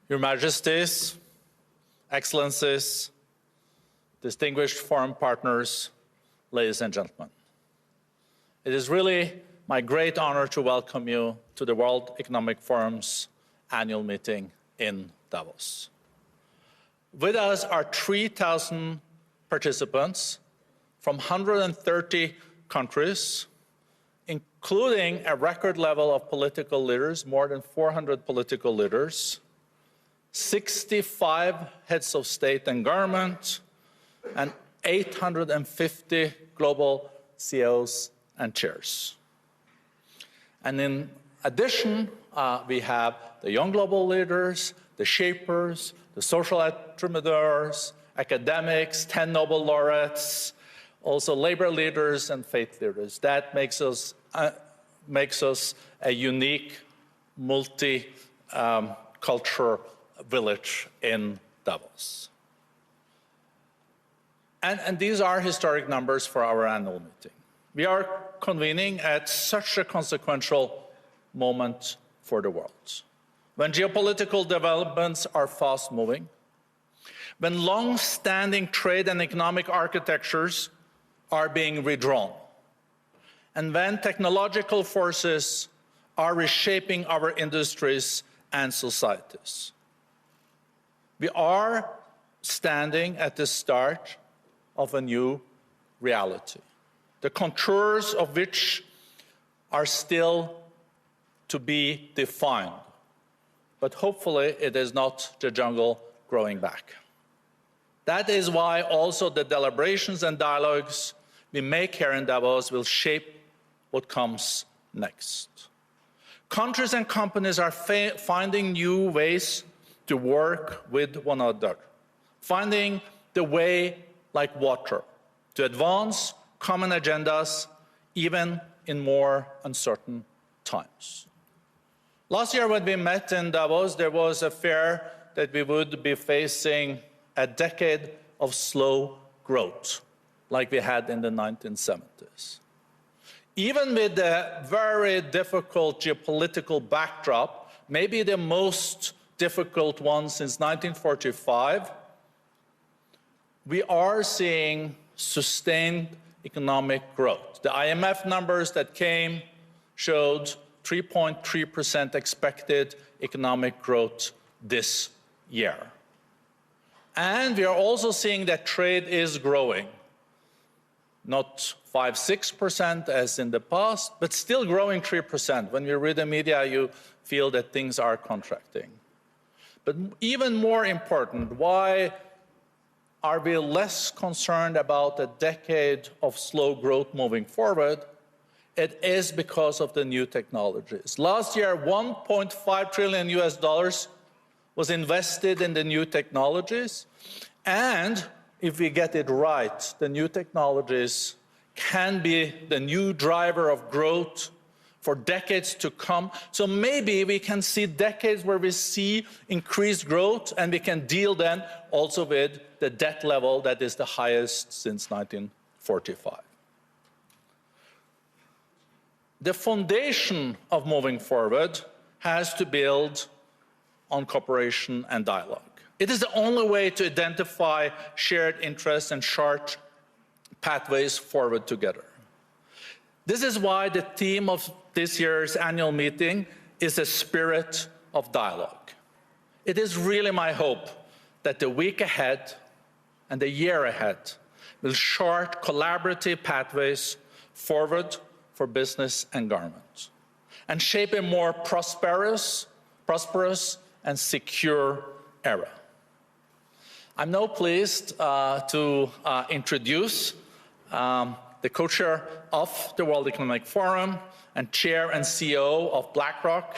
Your Majesties, Excellencies, distinguished foreign partners, ladies and gentlemen. It is really my great honor to welcome you to the World Economic Forum's annual meeting in Davos. With us are 3,000 participants from 130 countries, including a record level of political leaders, more than 400 political leaders, 65 heads of state and government, and 850 global CEOs and chairs. And in addition, we have the young global leaders, the shapers, the social entrepreneurs, academics, 10 Nobel laureates, also labor leaders and faith leaders. That makes us a unique multi-cultural village in Davos. And these are historic numbers for our annual meeting. We are convening at such a consequential moment for the world, when geopolitical developments are fast-moving, when long-standing trade and economic architectures are being redrawn, and when technological forces are reshaping our industries and societies. We are standing at the start of a new reality, the contours of which are still to be defined. But hopefully it is not the jungle growing back. That is why also the deliberations and dialogues we make here in Davos will shape what comes next. Countries and companies are finding new ways to work with one another, finding the way like water to advance common agendas even in more uncertain times. Last year when we met in Davos, there was a fear that we would be facing a decade of slow growth like we had in the 1970s. Even with the very difficult geopolitical backdrop, maybe the most difficult one since 1945, we are seeing sustained economic growth. The IMF numbers that came showed 3.3% expected economic growth this year. And we are also seeing that trade is growing. Not 5–6% as in the past, but still growing 3%. When you read the media, you feel that things are contracting. But even more important, why are we less concerned about a decade of slow growth moving forward? It is because of the new technologies. Last year, $1.5 trillion was invested in the new technologies. And if we get it right, the new technologies can be the new driver of growth for decades to come. So maybe we can see decades where we see increased growth, and we can deal then also with the debt level that is the highest since 1945. The foundation of moving forward has to build on cooperation and dialogue. It is the only way to identify shared interests and chart pathways forward together. This is why the theme of this year's annual meeting is a spirit of dialogue. It is really my hope that the week ahead and the year ahead will chart collaborative pathways forward for business and government, and shape a more prosperous and secure era. I'm now pleased to introduce the co-chair of the World Economic Forum and chair and CEO of BlackRock,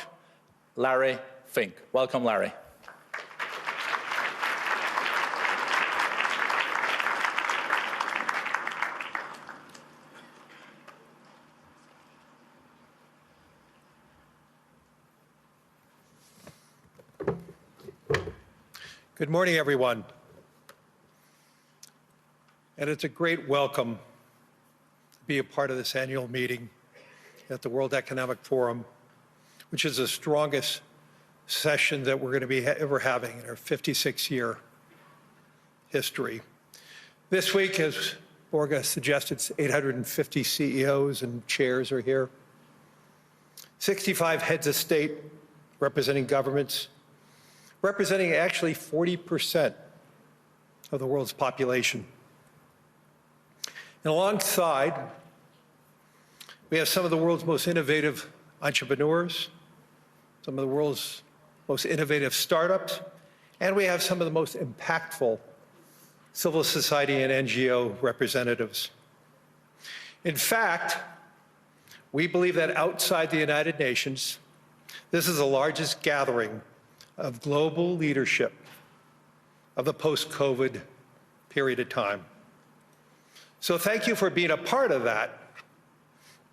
Larry Fink. Welcome, Larry. Good morning, everyone. And it's a great welcome to be a part of this annual meeting at the World Economic Forum, which is the strongest session that we're going to be ever having in our 56-year history. This week, as Borga suggested, 850 CEOs and chairs are here. 65 heads of state representing governments, representing actually 40% of the world's population. And alongside, we have some of the world's most innovative entrepreneurs, some of the world's most innovative startups, and we have some of the most impactful civil society and NGO representatives. In fact, we believe that outside the United Nations, this is the largest gathering of global leadership of the post-COVID period of time. So thank you for being a part of that.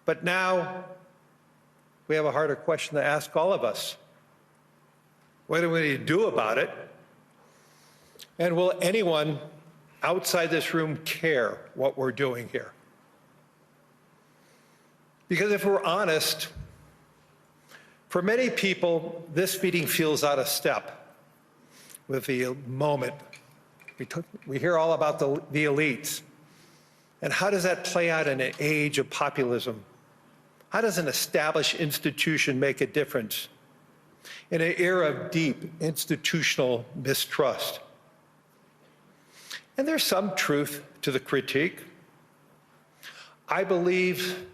But now we have a harder question to ask all of us. What do we need to do about it? And will anyone outside this room care what we're doing here? Because if we're honest, for many people, this meeting feels out of step with the moment. We hear all about the elites. And how does that play out in an age of populism? How does an established institution make a difference in an era of deep institutional mistrust? And there's some truth to the critique. I believe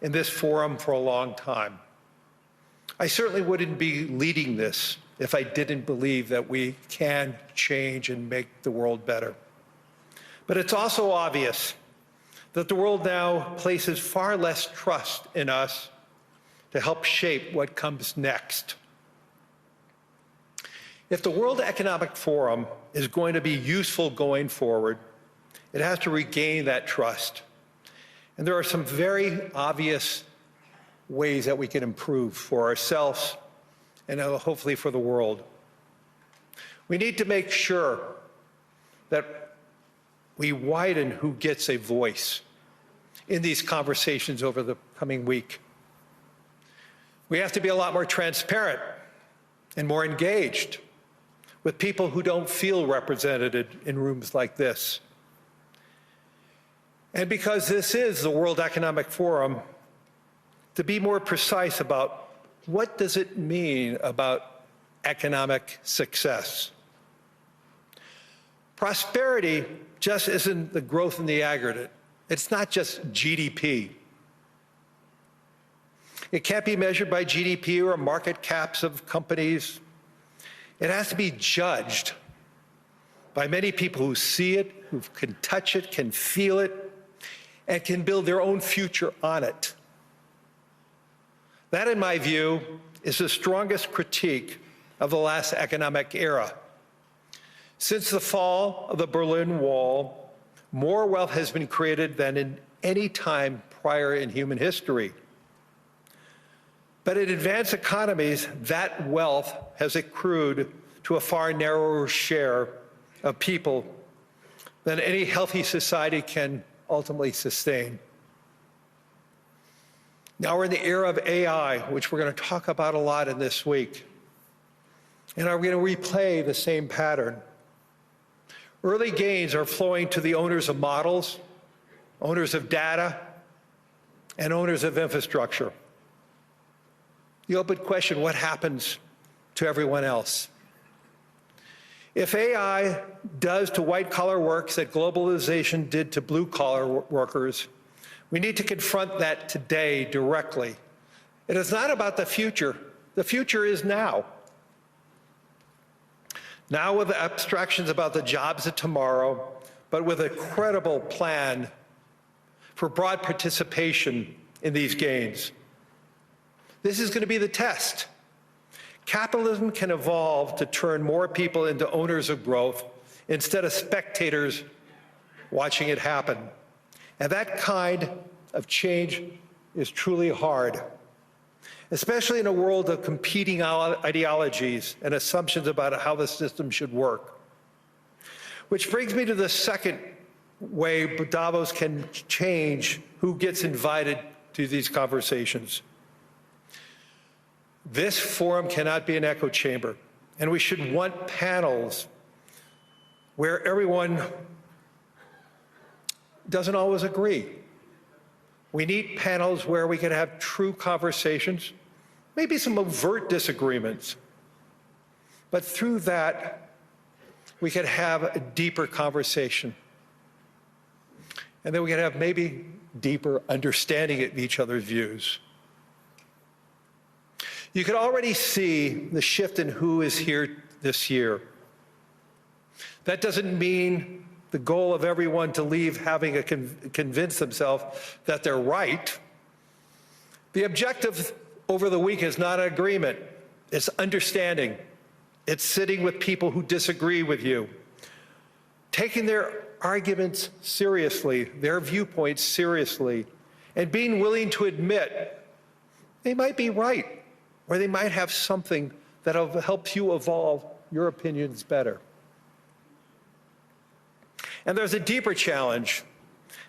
in this forum for a long time. I certainly wouldn't be leading this if I didn't believe that we can change and make the world better. But it's also obvious that the world now places far less trust in us to help shape what comes next. If the World Economic Forum is going to be useful going forward, it has to regain that trust. And there are some very obvious ways that we can improve for ourselves and hopefully for the world. We need to make sure that we widen who gets a voice in these conversations over the coming week. We have to be a lot more transparent and more engaged with people who don't feel represented in rooms like this. And because this is the World Economic Forum, to be more precise about what does it mean about economic success? Prosperity just isn't the growth in the aggregate. It's not just GDP. It can't be measured by GDP or market caps of companies. It has to be judged by many people who see it, who can touch it, can feel it, and can build their own future on it. That, in my view, is the strongest critique of the last economic era. Since the fall of the Berlin Wall, more wealth has been created than in any time prior in human history. But in advanced economies, that wealth has accrued to a far narrower share of people than any healthy society can ultimately sustain. Now we're in the era of AI, which we're going to talk about a lot in this week. And are we going to replay the same pattern? Early gains are flowing to the owners of models, owners of data, and owners of infrastructure. The open question, what happens to everyone else? If AI does to white-collar work that globalization did to blue-collar workers, we need to confront that today directly. It is not about the future. The future is now. Now with abstractions about the jobs of tomorrow, but with a credible plan for broad participation in these gains. This is going to be the test. Capitalism can evolve to turn more people into owners of growth instead of spectators watching it happen. And that kind of change is truly hard, especially in a world of competing ideologies and assumptions about how the system should work. Which brings me to the second way Davos can change who gets invited to these conversations. This forum cannot be an echo chamber, and we should want panels where everyone doesn't always agree. We need panels where we can have true conversations, maybe some overt disagreements, but through that, we could have a deeper conversation. And then we could have maybe deeper understanding of each other's views. You can already see the shift in who is here this year. That doesn't mean the goal of everyone to leave having convince themselves that they're right. The objective over the week is not agreement, it's understanding. It's sitting with people who disagree with you, taking their arguments seriously, their viewpoints seriously, and being willing to admit they might be right, or they might have something that'll help you evolve your opinions better. And there's a deeper challenge.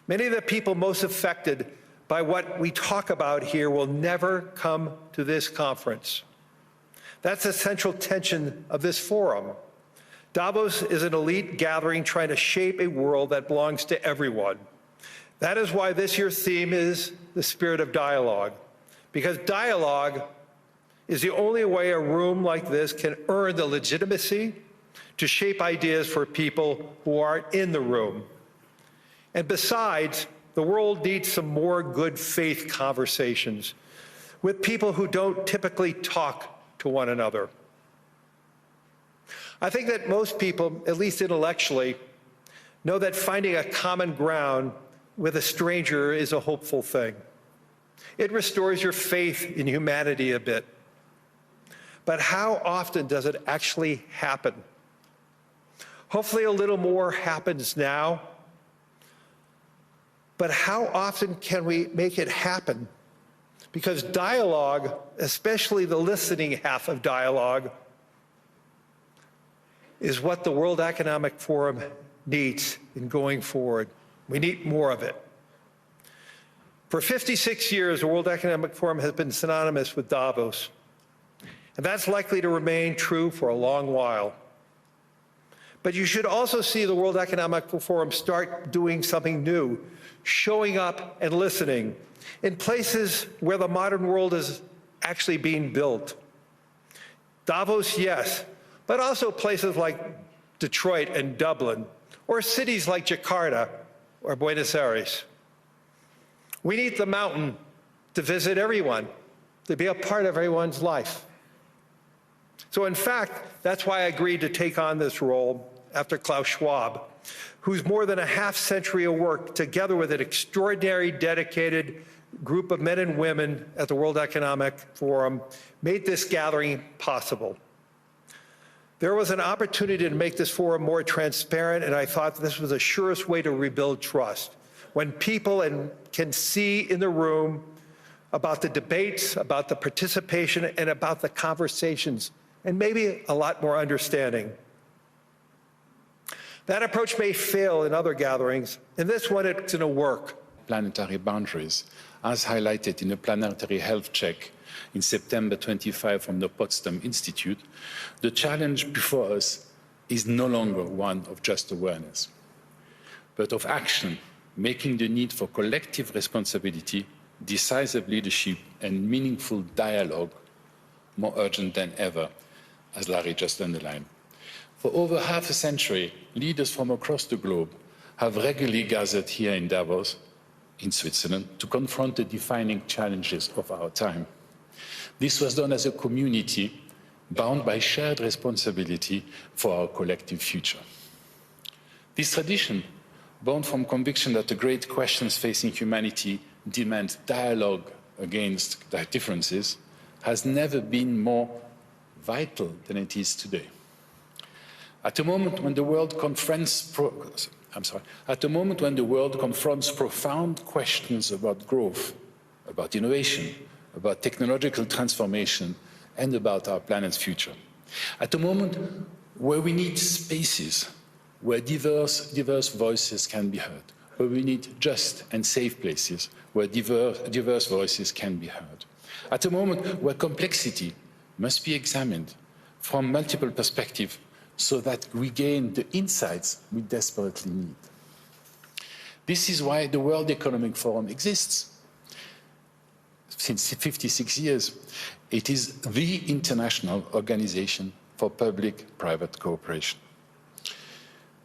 Many of the people most affected by what we talk about here will never come to this conference. That's the central tension of this forum. Davos is an elite gathering trying to shape a world that belongs to everyone. That is why this year's theme is the spirit of dialogue, because dialogue is the only way a room like this can earn the legitimacy to shape ideas for people who aren't in the room. And besides, the world needs some more good faith conversations with people who don't typically talk to one another. I think that most people, at least intellectually, know that finding a common ground with a stranger is a hopeful thing. It restores your faith in humanity a bit. But how often does it actually happen? Hopefully a little more happens now. But how often can we make it happen? Because dialogue, especially the listening half of dialogue, is what the World Economic Forum needs in going forward. We need more of it. For 56 years, the World Economic Forum has been synonymous with Davos, and that's likely to remain true for a long while. But you should also see the World Economic Forum start doing something new, showing up and listening in places where the modern world is actually being built. Davos, yes, but also places like Detroit and Dublin, or cities like Jakarta or Buenos Aires. We need the mountain to visit everyone, to be a part of everyone's life. So in fact, that's why I agreed to take on this role after Klaus Schwab, whose more than a half-century of work, together with an extraordinary, dedicated group of men and women at the World Economic Forum, made this gathering possible. There was an opportunity to make this forum more transparent, and I thought this was the surest way to rebuild trust. When people can see in the room about the debates, about the participation, and about the conversations, and maybe a lot more understanding. That approach may fail in other gatherings. In this one, it's going to work. Planetary boundaries, as highlighted in a planetary health check in September 25 from the Potsdam Institute, the challenge before us is no longer one of just awareness, but of action, making the need for collective responsibility, decisive leadership, and meaningful dialogue more urgent than ever, as Larry just underlined. For over half a century, leaders from across the globe have regularly gathered here in Davos, in Switzerland, to confront the defining challenges of our time. This was done as a community bound by shared responsibility for our collective future. This tradition, born from conviction that the great questions facing humanity demand dialogue against their differences, has never been more vital than it is today. At a moment when the world confronts profound questions about growth, about innovation, about technological transformation, and about our planet's future. At a moment where we need spaces where diverse voices can be heard, where we need just and safe places where diverse voices can be heard. At a moment where complexity must be examined from multiple perspectives so that we gain the insights we desperately need. This is why the World Economic Forum exists. Since 56 years, it is the international organization for public-private cooperation.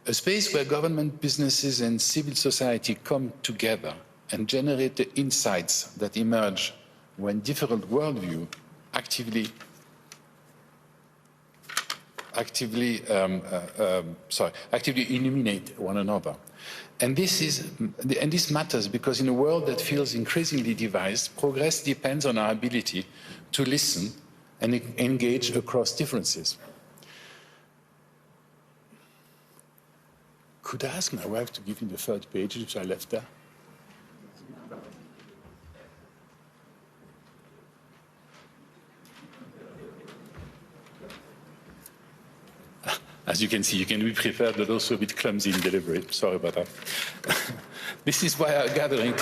A space where government, businesses and civil society come together and generate the insights that emerge when different worldviews actively illuminate one another. And this matters because in a world that feels increasingly divided, progress depends on our ability to listen and engage across differences. Could I ask my wife to give me the third page, which I left there? As you can see, you can be prepared, but also a bit clumsy in delivery. Sorry about that. This is why our gathering...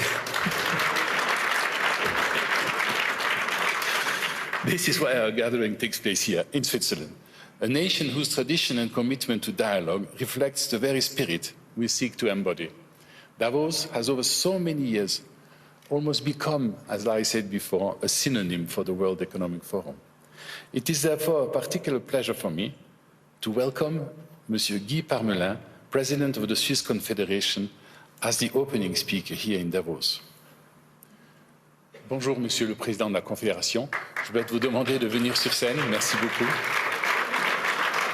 This is why our gathering takes place here in Switzerland, a nation whose tradition and commitment to dialogue reflects the very spirit we seek to embody. Davos has over so many years almost become, as I said before, a synonym for the World Economic Forum. It is therefore a particular pleasure for me to welcome Monsieur Guy Parmelin, President of the Swiss Confederation, as the opening speaker here in Davos. Bonjour, Monsieur le Président de la Confédération. Je vais vous demander de venir sur scène. Merci beaucoup.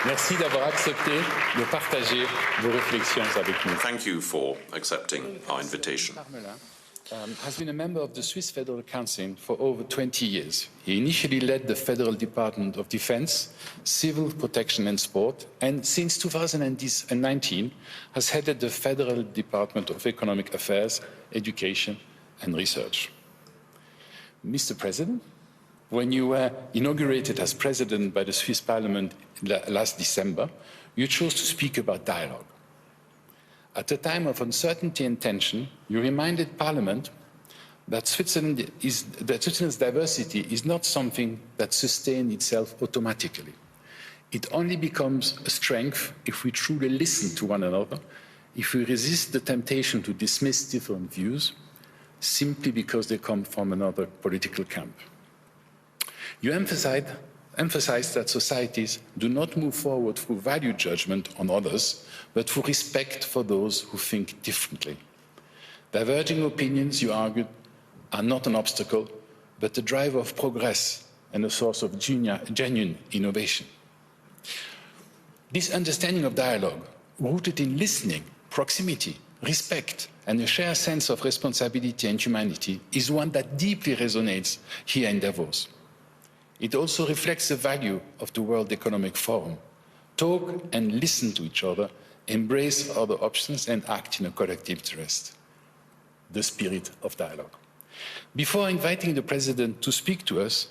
Merci d'avoir accepté de partager vos réflexions avec nous. Thank you for accepting our invitation. Has been a member of the Swiss Federal Council for over 20 years. He initially led the Federal Department of Defense, Civil Protection and Sport, and since 2019 has headed the Federal Department of Economic Affairs, Education and Research. Mr. President, when you were inaugurated as President by the Swiss Parliament last December, you chose to speak about dialogue. At a time of uncertainty and tension, you reminded Parliament that Switzerland's diversity is not something that sustains itself automatically. It only becomes a strength if we truly listen to one another, if we resist the temptation to dismiss different views simply because they come from another political camp. You emphasized that societies do not move forward through value judgment on others, but through respect for those who think differently. Diverging opinions, you argued, are not an obstacle, but a driver of progress and a source of genuine innovation. This understanding of dialogue, rooted in listening, proximity, respect, and a shared sense of responsibility and humanity, is one that deeply resonates here in Davos. It also reflects the value of the World Economic Forum. Talk and listen to each other, embrace other options and act in a collective interest. The spirit of dialogue. Before inviting the President to speak to us,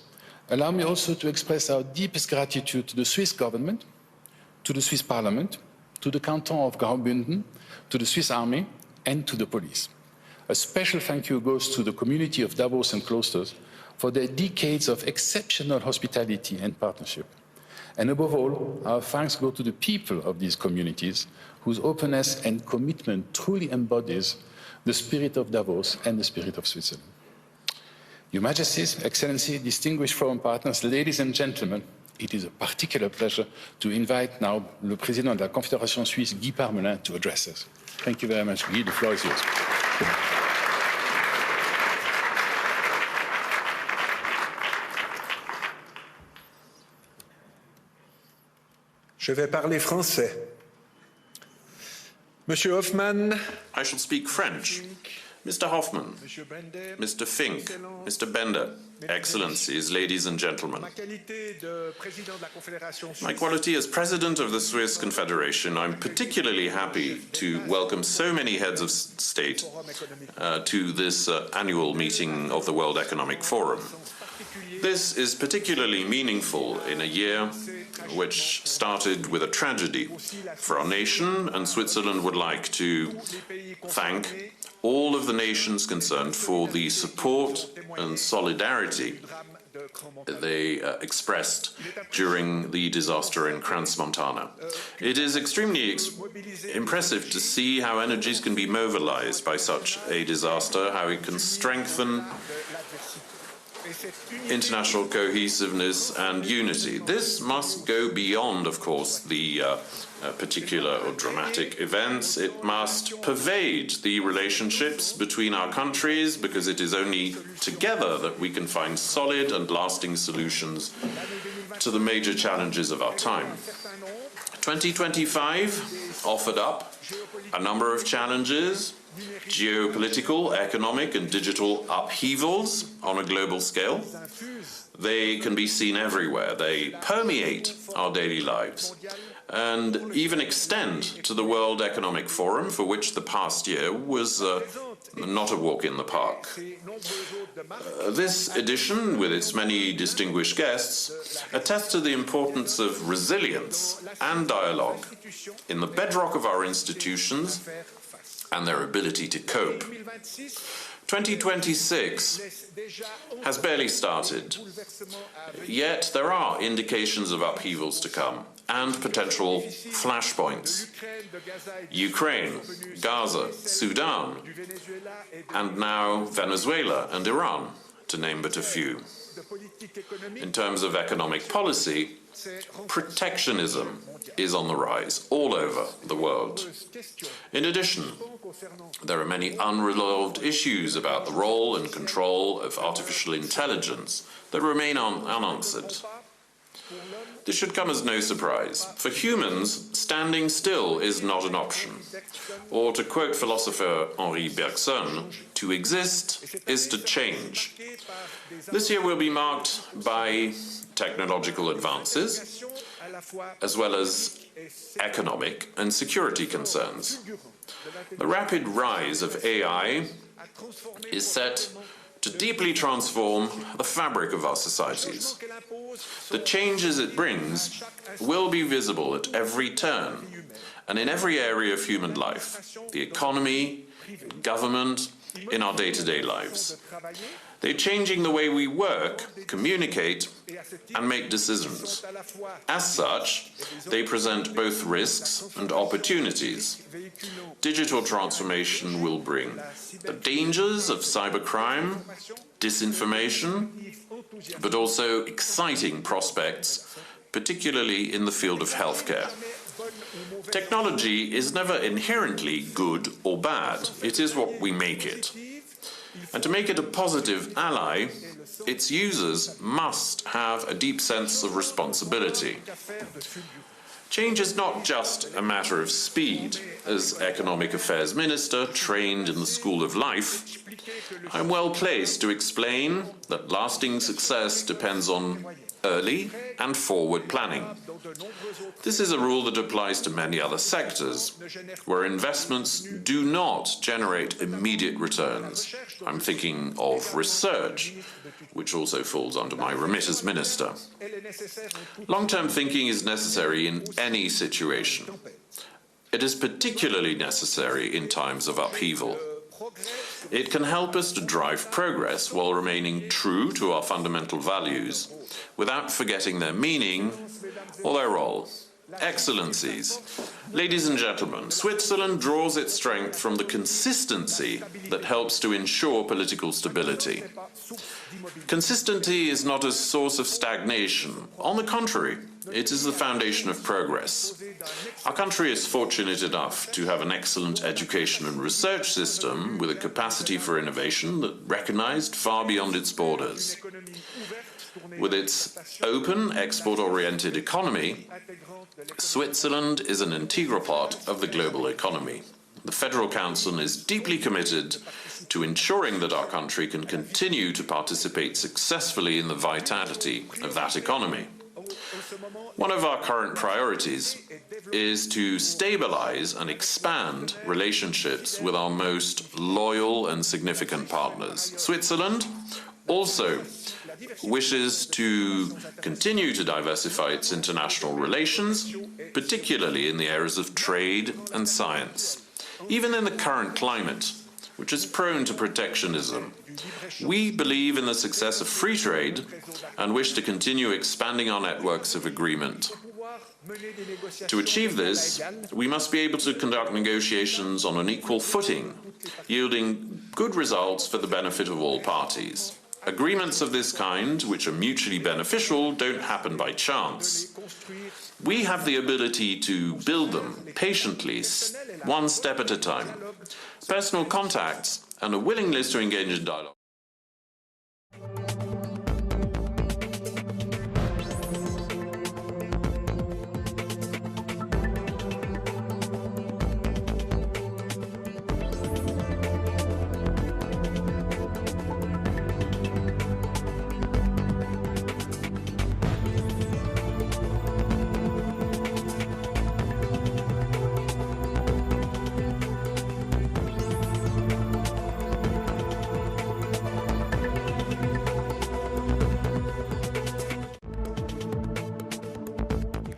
allow me also to express our deepest gratitude to the Swiss government, to the Swiss Parliament, to the Canton of Graubünden, to the Swiss Army and to the police. A special thank you goes to the community of Davos and Cloisters for their decades of exceptional hospitality and partnership. And above all, our thanks go to the people of these communities whose openness and commitment truly embodies the spirit of Davos and the spirit of Switzerland. Your Majesties, Excellency, distinguished forum partners, ladies and gentlemen, it is a particular pleasure to invite now le Président de la Confédération Suisse, Guy Parmelin, to address us. Thank you very much, Guy. The floor is yours. Je vais parler français. Monsieur Hoffmann. I shall speak French. Mr. Hoffman, Mr. Fink, Mr. Bender, Excellencies, ladies and gentlemen. My quality as President of the Swiss Confederation, I'm particularly happy to welcome so many heads of state to this annual meeting of the World Economic Forum. This is particularly meaningful in a year which started with a tragedy for our nation, and Switzerland would like to thank all of the nations concerned for the support and solidarity they expressed during the disaster in Crans-Montana. It is extremely impressive to see how energies can be mobilized by such a disaster, how it can strengthen international cohesiveness and unity. This must go beyond, of course, the particular or dramatic events. It must pervade the relationships between our countries, because it is only together that we can find solid and lasting solutions to the major challenges of our time. 2025 offered up a number of challenges: geopolitical, economic, and digital upheavals on a global scale. They can be seen everywhere. They permeate our daily lives and even extend to the World Economic Forum, for which the past year was not a walk in the park. This edition, with its many distinguished guests, attests to the importance of resilience and dialogue in the bedrock of our institutions and their ability to cope. 2026 has barely started, yet there are indications of upheavals to come and potential flashpoints. Ukraine, Gaza, Sudan, and now Venezuela and Iran, to name but a few. In terms of economic policy, protectionism is on the rise all over the world. In addition, there are many unresolved issues about the role and control of artificial intelligence that remain unanswered. This should come as no surprise. For humans, standing still is not an option. Or to quote philosopher Henri Bergson, to exist is to change. This year will be marked by technological advances, as well as economic and security concerns. The rapid rise of AI is set to deeply transform the fabric of our societies. The changes it brings will be visible at every turn and in every area of human life: the economy, government, in our day-to-day lives. They're changing the way we work, communicate, and make decisions. As such, they present both risks and opportunities. Digital transformation will bring the dangers of cybercrime, disinformation, but also exciting prospects, particularly in the field of healthcare. Technology is never inherently good or bad. It is what we make it. And to make it a positive ally, its users must have a deep sense of responsibility. Change is not just a matter of speed. As Economic Affairs Minister trained in the School of Life, I'm well placed to explain that lasting success depends on early and forward planning. This is a rule that applies to many other sectors, where investments do not generate immediate returns. I'm thinking of research, which also falls under my remit as minister. Long-term thinking is necessary in any situation. It is particularly necessary in times of upheaval. It can help us to drive progress while remaining true to our fundamental values, without forgetting their meaning or their role. Excellencies, ladies and gentlemen, Switzerland draws its strength from the consistency that helps to ensure political stability. Consistency is not a source of stagnation. On the contrary, it is the foundation of progress. Our country is fortunate enough to have an excellent education and research system with a capacity for innovation that recognized far beyond its borders. With its open, export-oriented economy, Switzerland is an integral part of the global economy. The Federal Council is deeply committed to ensuring that our country can continue to participate successfully in the vitality of that economy. One of our current priorities is to stabilize and expand relationships with our most loyal and significant partners. Switzerland also wishes to continue to diversify its international relations, particularly in the areas of trade and science. Even in the current climate, which is prone to protectionism. We believe in the success of free trade and wish to continue expanding our networks of agreement. To achieve this, we must be able to conduct negotiations on an equal footing, yielding good results for the benefit of all parties. Agreements of this kind, which are mutually beneficial, don't happen by chance. We have the ability to build them patiently, one step at a time. Personal contacts and a willingness to engage in dialogue.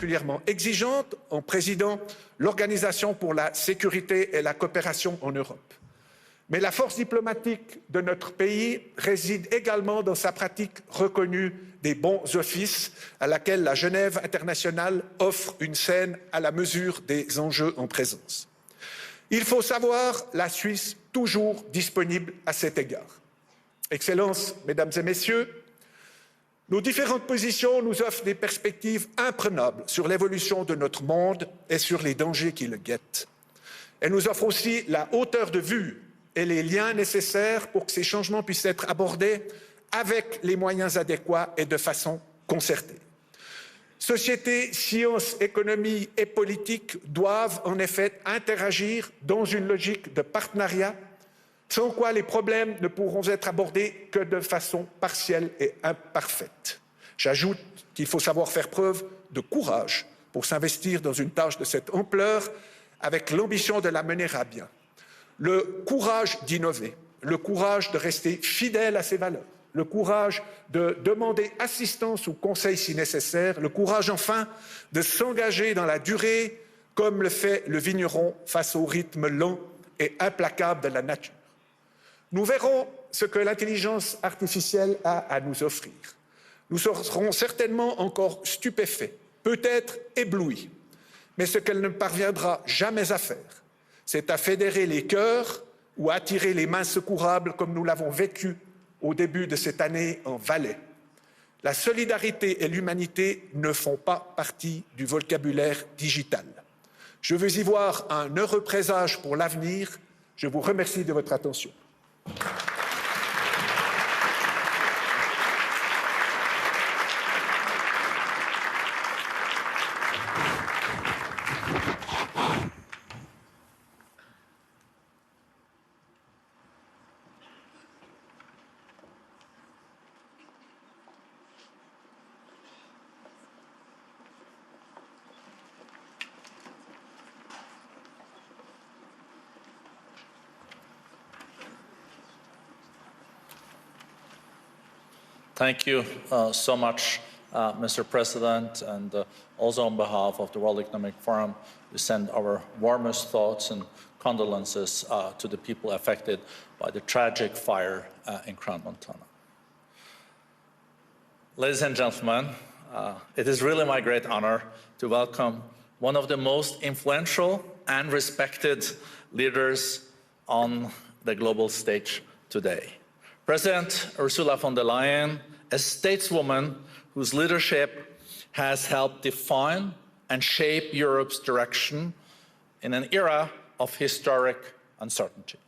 Particulièrement exigeante en présidant l'Organisation pour la sécurité et la coopération en Europe. Mais la force diplomatique de notre pays réside également dans sa pratique reconnue des bons offices, à laquelle la Genève internationale offre une scène à la mesure des enjeux en présence. Il faut savoir la Suisse toujours disponible à cet égard. Excellences, Mesdames et Messieurs, nos différentes positions nous offrent des perspectives imprenables sur l'évolution de notre monde et sur les dangers qui le guettent. Elles nous offrent aussi la hauteur de vue et les liens nécessaires pour que ces changements puissent être abordés avec les moyens adéquats et de façon concertée. Société, sciences, économie et politique doivent en effet interagir dans une logique de partenariat, sans quoi les problèmes ne pourront être abordés que de façon partielle et imparfaite. J'ajoute qu'il faut savoir faire preuve de courage pour s'investir dans une tâche de cette ampleur avec l'ambition de la mener à bien. Le courage d'innover, le courage de rester fidèle à ses valeurs, le courage de demander assistance ou conseil si nécessaire, le courage enfin de s'engager dans la durée comme le fait le vigneron face au rythme lent et implacable de la nature. Nous verrons ce que l'intelligence artificielle a à nous offrir. Nous serons certainement encore stupéfaits, peut-être éblouis, mais ce qu'elle ne parviendra jamais à faire, c'est à fédérer les cœurs ou à attirer les mains secourables comme nous l'avons vécu au début de cette année en Valais. La solidarité et l'humanité ne font pas partie du vocabulaire digital. Je veux y voir un heureux présage pour l'avenir. Je vous remercie de votre attention. Thank you so much, Mr. President, and also on behalf of the World Economic Forum, we send our warmest thoughts and condolences to the people affected by the tragic fire in Crown Montana. Ladies and gentlemen, it is really my great honor to welcome one of the most influential and respected leaders on the global stage today. President Ursula von der Leyen, a stateswoman whose leadership has helped define and shape Europe's direction in an era of historic uncertainty.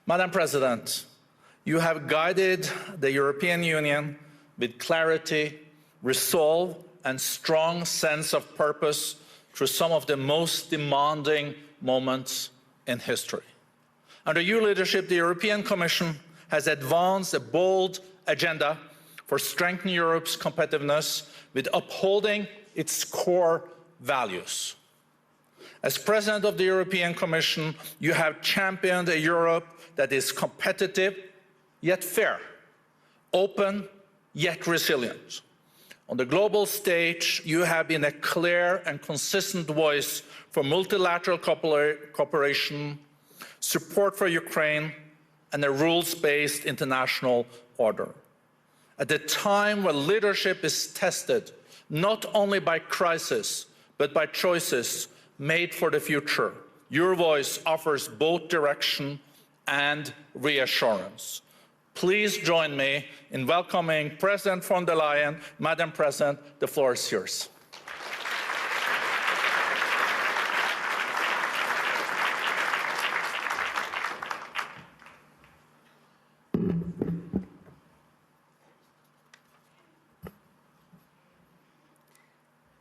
Madam President, you have guided the European Union with clarity, resolve, and strong sense of purpose through some of the most demanding moments in history. Under your leadership, the European Commission has advanced a bold agenda for strengthening Europe's competitiveness with upholding its core values. As President of the European Commission, you have championed a Europe that is competitive yet fair, open yet resilient. On the global stage, you have been a clear and consistent voice for multilateral cooperation, support for Ukraine, and a rules-based international order. At a time when leadership is tested not only by crisis, but by choices made for the future, your voice offers both direction and reassurance. Please join me in welcoming President von der Leyen. Madam President, the floor is yours.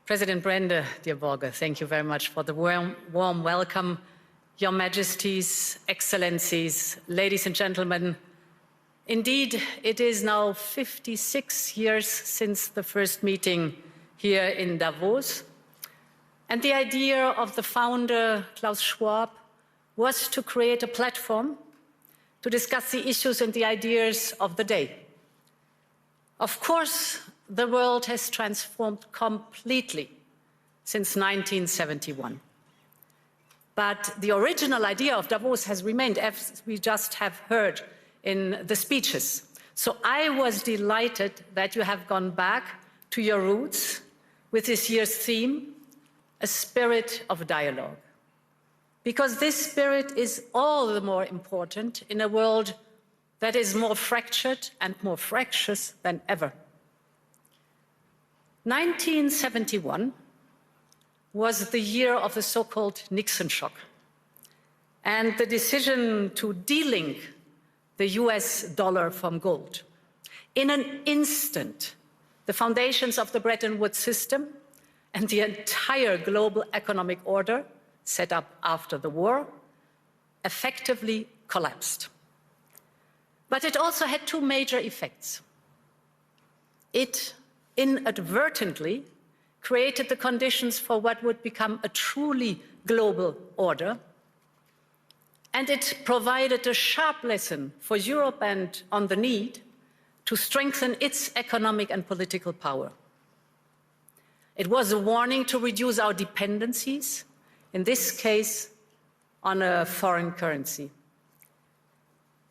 President Brende, dear Borge, thank you very much for the warm welcome. Your Majesties, Excellencies, ladies and gentlemen, indeed, it is now 56 years since the first meeting here in Davos. And the idea of the founder, Klaus Schwab, was to create a platform to discuss the issues and the ideas of the day. Of course, the world has transformed completely since 1971. But the original idea of Davos has remained, as we just have heard in the speeches. So I was delighted that you have gone back to your roots with this year's theme, a spirit of dialogue. Because this spirit is all the more important in a world that is more fractured and more fractious than ever. 1971 was the year of the so-called Nixon shock and the decision to delink the US dollar from gold. In an instant, the foundations of the Bretton Woods system and the entire global economic order set up after the war effectively collapsed. But it also had two major effects. It inadvertently created the conditions for what would become a truly global order, and it provided a sharp lesson for Europe and on the need to strengthen its economic and political power. It was a warning to reduce our dependencies, in this case, on a foreign currency.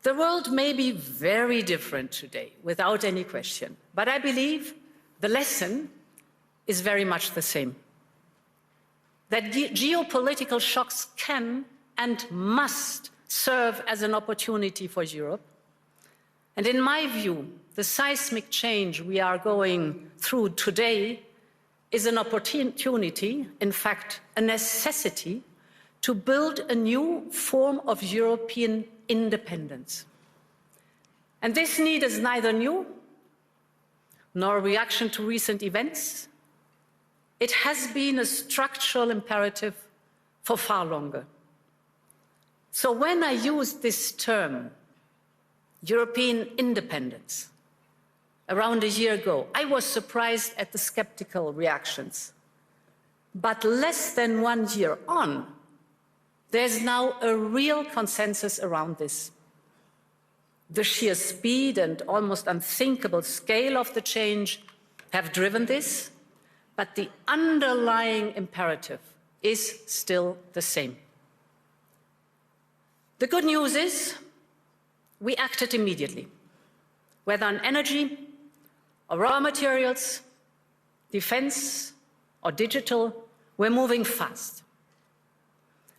The world may be very different today, without any question, but I believe the lesson is very much the same. That geopolitical shocks can and must serve as an opportunity for Europe. And in my view, the seismic change we are going through today is an opportunity, in fact, a necessity, to build a new form of European independence. And this need is neither new nor a reaction to recent events. It has been a structural imperative for far longer. So when I used this term, European independence, around a year ago, I was surprised at the skeptical reactions. But less than 1 year on, there's now a real consensus around this. The sheer speed and almost unthinkable scale of the change have driven this, but the underlying imperative is still the same. The good news is we acted immediately, whether on energy or raw materials, defense or digital, we're moving fast.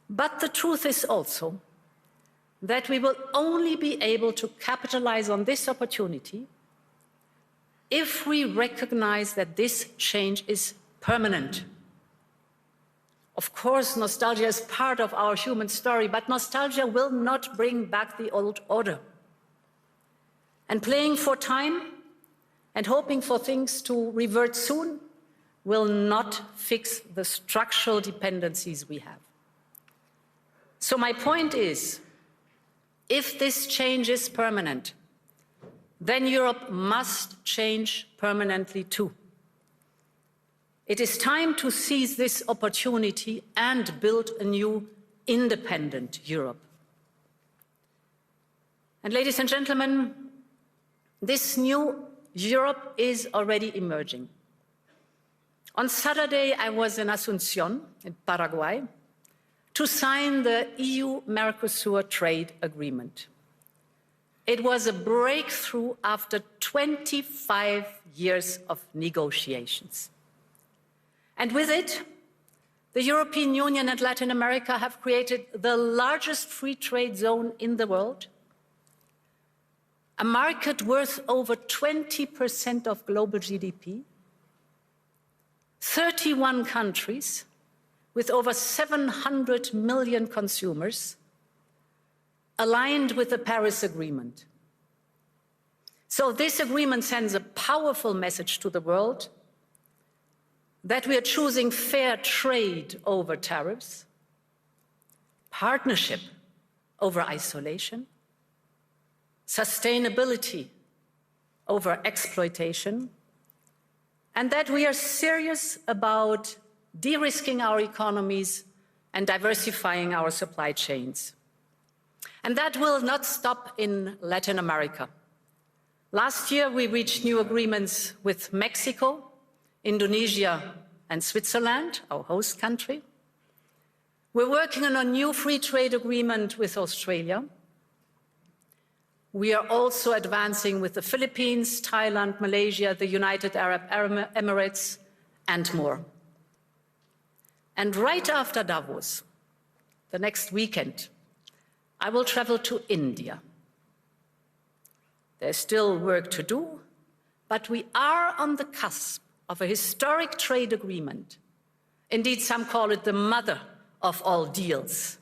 But the truth is also that we will only be able to capitalize on this opportunity if we recognize that this change is permanent. Of course, nostalgia is part of our human story, but nostalgia will not bring back the old order. And playing for time and hoping for things to revert soon will not fix the structural dependencies we have. So my point is, if this change is permanent, then Europe must change permanently too. It is time to seize this opportunity and build a new independent Europe. And ladies and gentlemen, this new Europe is already emerging. On Saturday, I was in Asunción, in Paraguay, to sign the EU-Mercosur trade agreement. It was a breakthrough after 25 years of negotiations. And with it, the European Union and Latin America have created the largest free trade zone in the world, a market worth over 20% of global GDP, 31 countries with over 700 million consumers, aligned with the Paris Agreement. So this agreement sends a powerful message to the world that we are choosing fair trade over tariffs, partnership over isolation, sustainability over exploitation, and that we are serious about de-risking our economies and diversifying our supply chains. And that will not stop in Latin America. Last year, we reached new agreements with Mexico, Indonesia, and Switzerland, our host country. We're working on a new free trade agreement with Australia. We are also advancing with the Philippines, Thailand, Malaysia, the United Arab Emirates, and more. And right after Davos, the next weekend, I will travel to India. There's still work to do, but we are on the cusp of a historic trade agreement. Indeed, some call it the mother of all deals.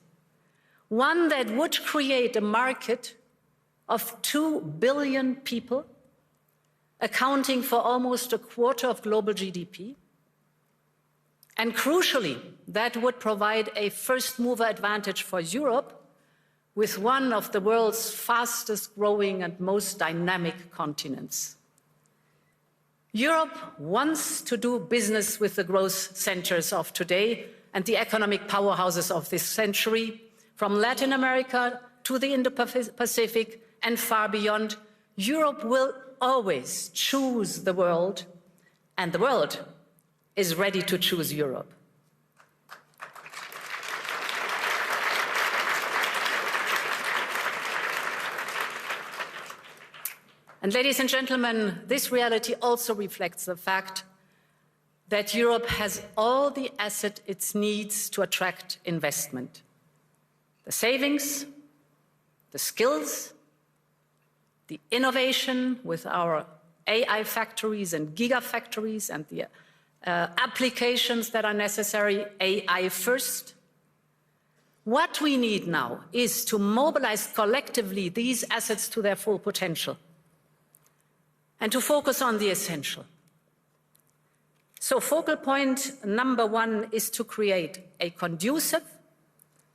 One that would create a market of 2 billion people, accounting for almost a quarter of global GDP. And crucially, that would provide a first-mover advantage for Europe with one of the world's fastest growing and most dynamic continents. Europe wants to do business with the growth centers of today and the economic powerhouses of this century, from Latin America to the Indo-Pacific and far beyond. Europe will always choose the world, and the world is ready to choose Europe. And ladies and gentlemen, this reality also reflects the fact that Europe has all the assets it needs to attract investment. The savings, the skills, the innovation with our AI factories and gigafactories and the applications that are necessary, AI first. What we need now is to mobilize collectively these assets to their full potential and to focus on the essential. So focal point number one is to create a conducive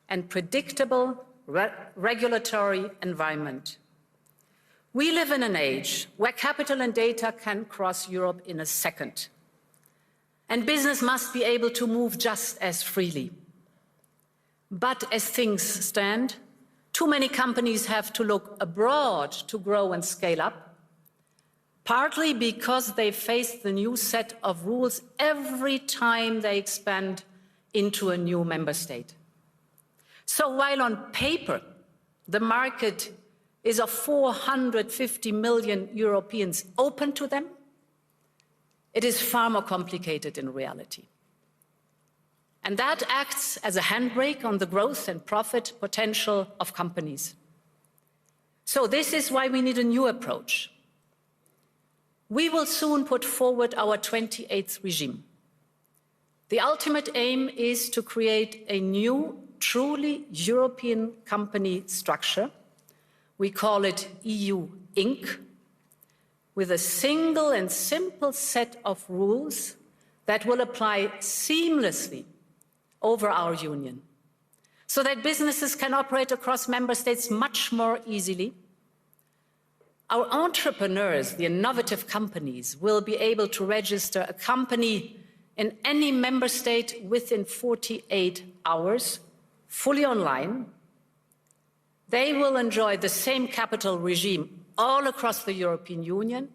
and predictable regulatory environment. We live in an age where capital and data can cross Europe in a second. And business must be able to move just as freely. But as things stand, too many companies have to look abroad to grow and scale up, partly because they face the new set of rules every time they expand into a new member state. So while on paper, the market is of 450 million Europeans open to them, it is far more complicated in reality. And that acts as a handbrake on the growth and profit potential of companies. So this is why we need a new approach. We will soon put forward our 28th regime. The ultimate aim is to create a new, truly European company structure. We call it EU Inc., with a single and simple set of rules that will apply seamlessly over our union, so that businesses can operate across member states much more easily. Our entrepreneurs, the innovative companies, will be able to register a company in any member state within 48 hours, fully online. They will enjoy the same capital regime all across the European Union.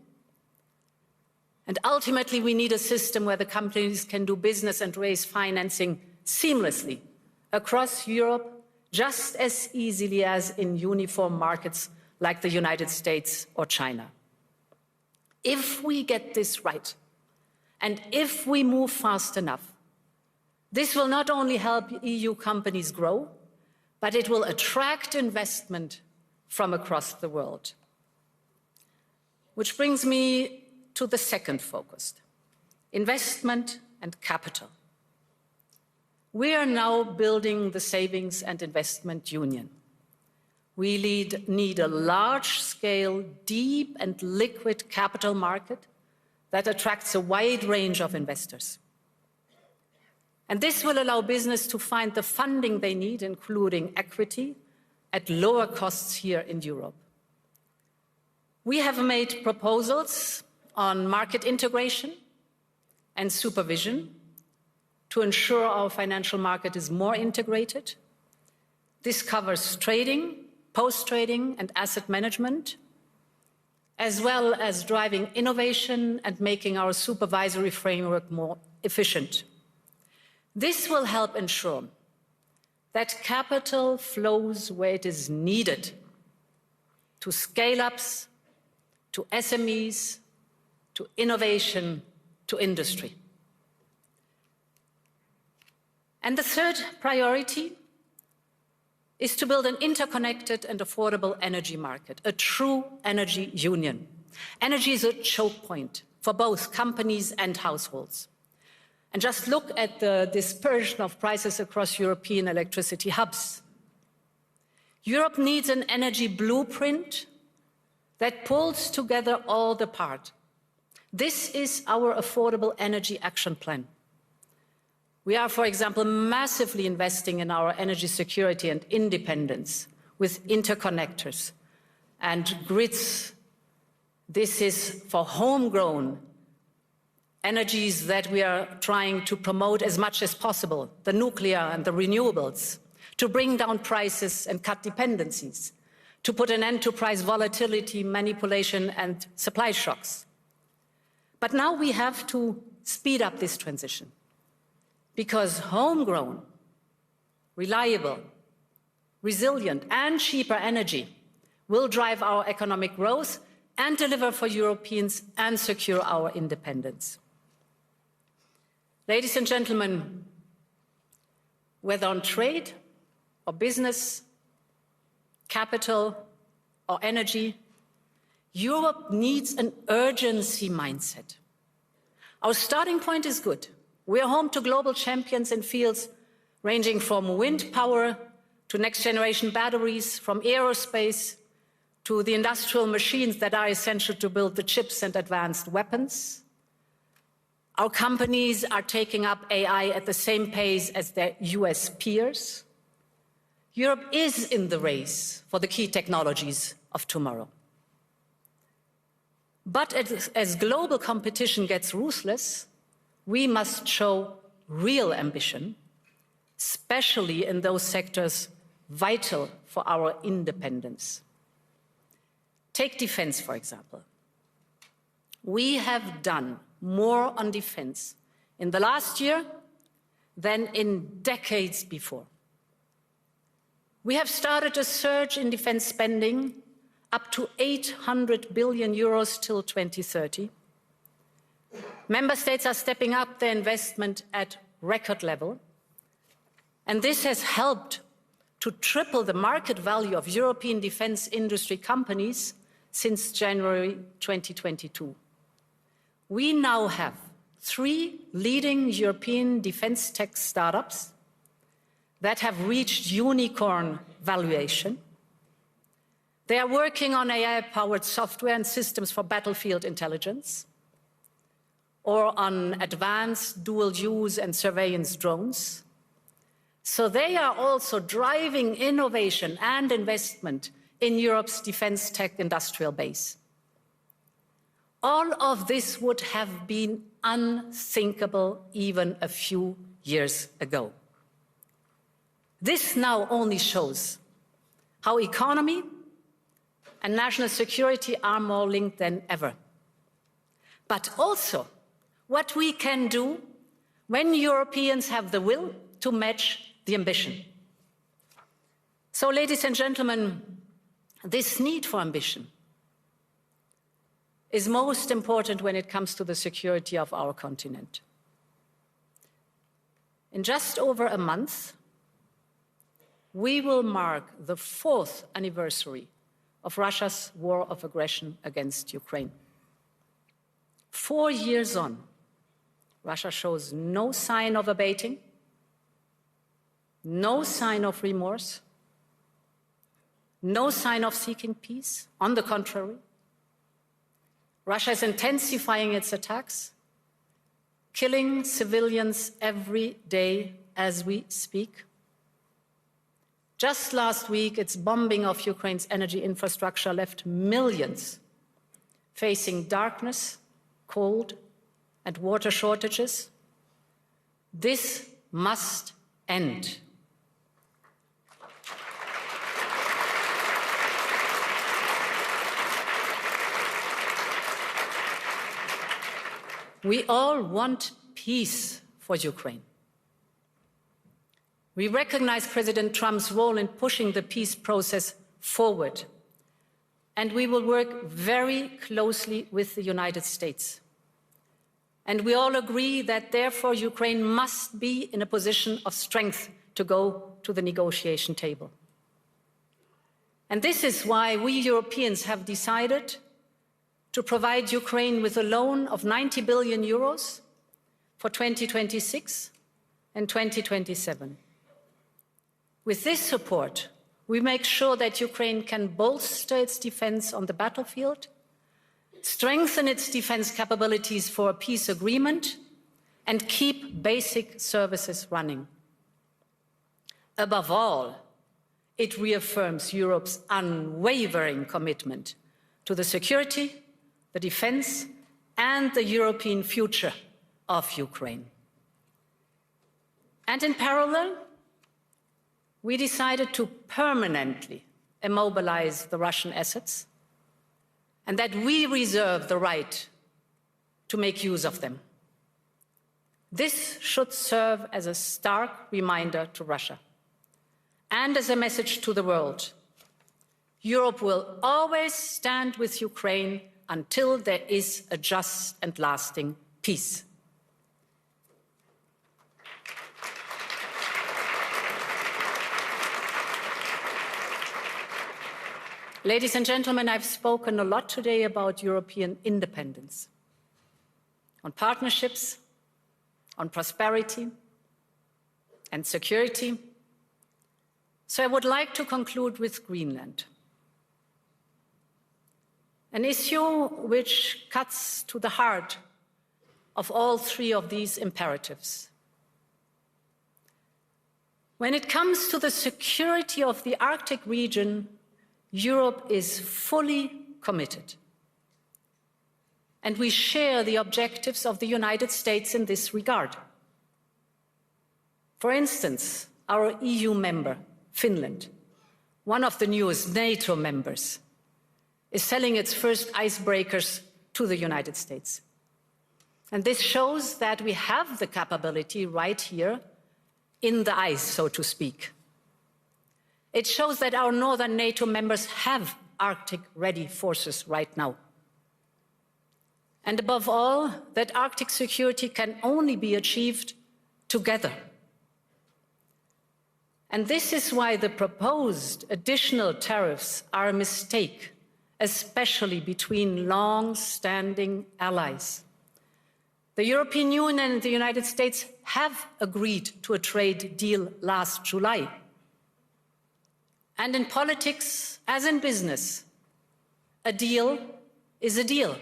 And ultimately, we need a system where the companies can do business and raise financing seamlessly across Europe just as easily as in uniform markets like the United States or China. If we get this right, and if we move fast enough, this will not only help EU companies grow, but it will attract investment from across the world. Which brings me to the second focus, investment and capital. We are now building the Savings and Investment Union. We need a large-scale, deep and liquid capital market that attracts a wide range of investors. And this will allow business to find the funding they need, including equity, at lower costs here in Europe. We have made proposals on market integration and supervision to ensure our financial market is more integrated. This covers trading, post-trading and asset management, as well as driving innovation and making our supervisory framework more efficient. This will help ensure that capital flows where it is needed to scale-ups, to SMEs, to innovation, to industry. And the third priority is to build an interconnected and affordable energy market, a true energy union. Energy is a choke point for both companies and households. And just look at the dispersion of prices across European electricity hubs. Europe needs an energy blueprint that pulls together all the parts. This is our Affordable Energy Action Plan. We are, for example, massively investing in our energy security and independence with interconnectors and grids. This is for homegrown energies that we are trying to promote as much as possible, the nuclear and the renewables, to bring down prices and cut dependencies, to put an end to price volatility, manipulation and supply shocks. But now we have to speed up this transition, because homegrown, reliable, resilient and cheaper energy will drive our economic growth and deliver for Europeans and secure our independence. Ladies and gentlemen, whether on trade or business, capital or energy, Europe needs an urgency mindset. Our starting point is good. We are home to global champions in fields ranging from wind power to next-generation batteries, from aerospace to the industrial machines that are essential to build the chips and advanced weapons. Our companies are taking up AI at the same pace as their US peers. Europe is in the race for the key technologies of tomorrow. But as global competition gets ruthless, we must show real ambition, especially in those sectors vital for our independence. Take defense, for example. We have done more on defense in the last year than in decades before. We have started a surge in defense spending up to 800 billion euros till 2030. Member states are stepping up their investment at record level, and this has helped to triple the market value of European defense industry companies since January 2022. We now have 3 leading European defense tech startups that have reached unicorn valuation. They are working on AI-powered software and systems for battlefield intelligence, or on advanced dual-use and surveillance drones. So they are also driving innovation and investment in Europe's defense tech industrial base. All of this would have been unthinkable even a few years ago. This now only shows how economy and national security are more linked than ever. But also what we can do when Europeans have the will to match the ambition. So, ladies and gentlemen, this need for ambition is most important when it comes to the security of our continent. In just over a month, we will mark the 4th anniversary of Russia's war of aggression against Ukraine. 4 years on, Russia shows no sign of abating, no sign of remorse, no sign of seeking peace. On the contrary, Russia is intensifying its attacks, killing civilians every day as we speak. Just last week, its bombing of Ukraine's energy infrastructure left millions facing darkness, cold, and water shortages. This must end. We all want peace for Ukraine. We recognize President Trump's role in pushing the peace process forward, and we will work very closely with the United States. And we all agree that, therefore, Ukraine must be in a position of strength to go to the negotiation table. And this is why we Europeans have decided to provide Ukraine with a loan of 90 billion euros for 2026 and 2027. With this support, we make sure that Ukraine can bolster its defense on the battlefield, strengthen its defense capabilities for a peace agreement, and keep basic services running. Above all, it reaffirms Europe's unwavering commitment to the security, the defense, and the European future of Ukraine. And in parallel, we decided to permanently immobilize the Russian assets, and that we reserve the right to make use of them. This should serve as a stark reminder to Russia and as a message to the world. Europe will always stand with Ukraine until there is a just and lasting peace. Ladies and gentlemen, I've spoken a lot today about European independence, on partnerships, on prosperity and security. So I would like to conclude with Greenland, an issue which cuts to the heart of all three of these imperatives. When it comes to the security of the Arctic region, Europe is fully committed. And we share the objectives of the United States in this regard. For instance, our EU member, Finland, one of the newest NATO members, is selling its first icebreakers to the United States. And this shows that we have the capability right here in the ice, so to speak. It shows that our northern NATO members have Arctic-ready forces right now. And above all, that Arctic security can only be achieved together. And this is why the proposed additional tariffs are a mistake, especially between long-standing allies. The European Union and the United States have agreed to a trade deal last July. And in politics, as in business, a deal is a deal.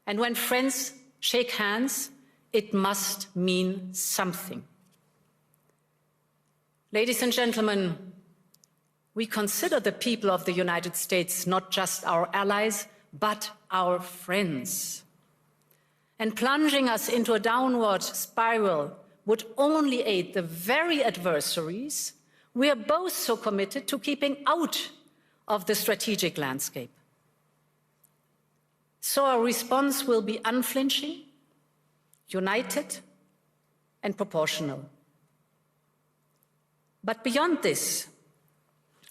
And when friends shake hands, it must mean something. Ladies and gentlemen, we consider the people of the United States not just our allies, but our friends. And plunging us into a downward spiral would only aid the very adversaries we are both so committed to keeping out of the strategic landscape. So our response will be unflinching, united, and proportional. But beyond this,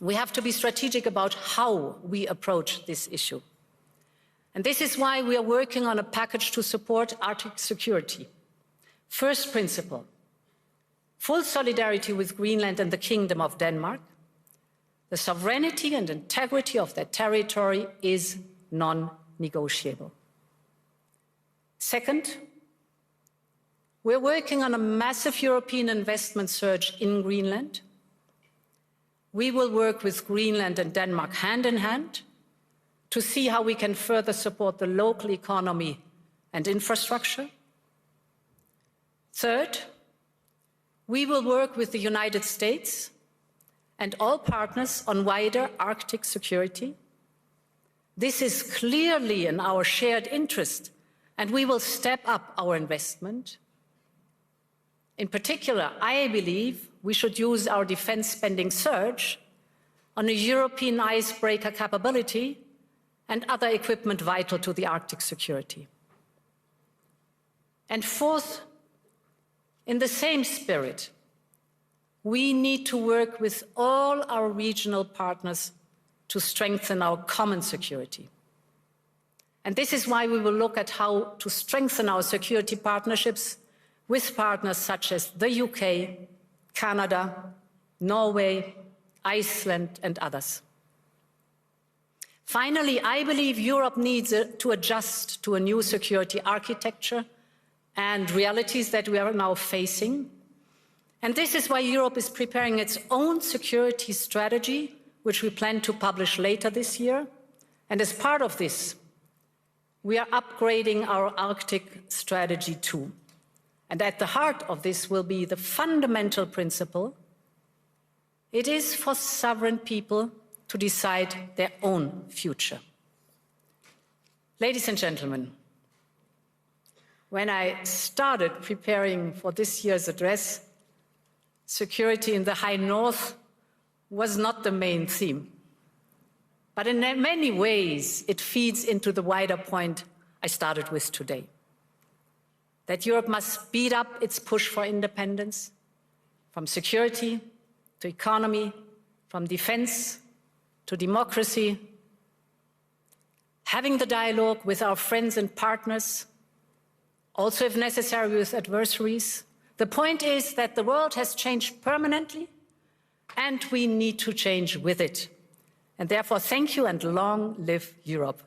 we have to be strategic about how we approach this issue. And this is why we are working on a package to support Arctic security. First principle, full solidarity with Greenland and the Kingdom of Denmark. The sovereignty and integrity of their territory is non-negotiable. Second, we're working on a massive European investment surge in Greenland. We will work with Greenland and Denmark hand in hand to see how we can further support the local economy and infrastructure. Third, we will work with the United States and all partners on wider Arctic security. This is clearly in our shared interest, and we will step up our investment. In particular, I believe we should use our defense spending surge on a European icebreaker capability and other equipment vital to the Arctic security. And fourth, in the same spirit, we need to work with all our regional partners to strengthen our common security. And this is why we will look at how to strengthen our security partnerships with partners such as the UK, Canada, Norway, Iceland, and others. Finally, I believe Europe needs to adjust to a new security architecture and realities that we are now facing. And this is why Europe is preparing its own security strategy, which we plan to publish later this year. And as part of this, we are upgrading our Arctic strategy too. And at the heart of this will be the fundamental principle: it is for sovereign people to decide their own future. Ladies and gentlemen, when I started preparing for this year's address, security in the High North was not the main theme. But in many ways, it feeds into the wider point I started with today. That Europe must speed up its push for independence, from security to economy, from defense to democracy, having the dialogue with our friends and partners, also if necessary with adversaries. The point is that the world has changed permanently and we need to change with it. And therefore, thank you and long live Europe.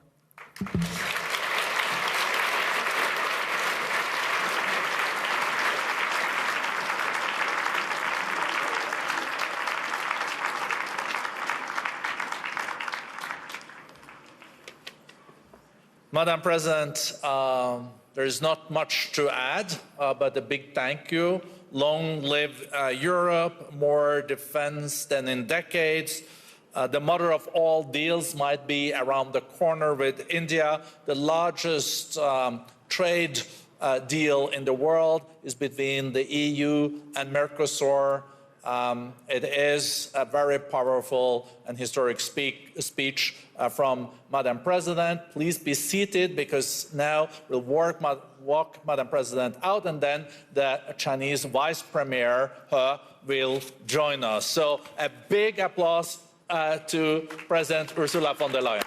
Madam President, there is not much to add, but a big thank you. Long live Europe, more defense than in decades. The mother of all deals might be around the corner with India. The largest trade deal in the world is between the EU and Mercosur. It is a very powerful and historic speech from Madam President. Please be seated, because now we'll walk Madam President out, and then the Chinese Vice Premier will join us. So a big applause to President Ursula von der Leyen.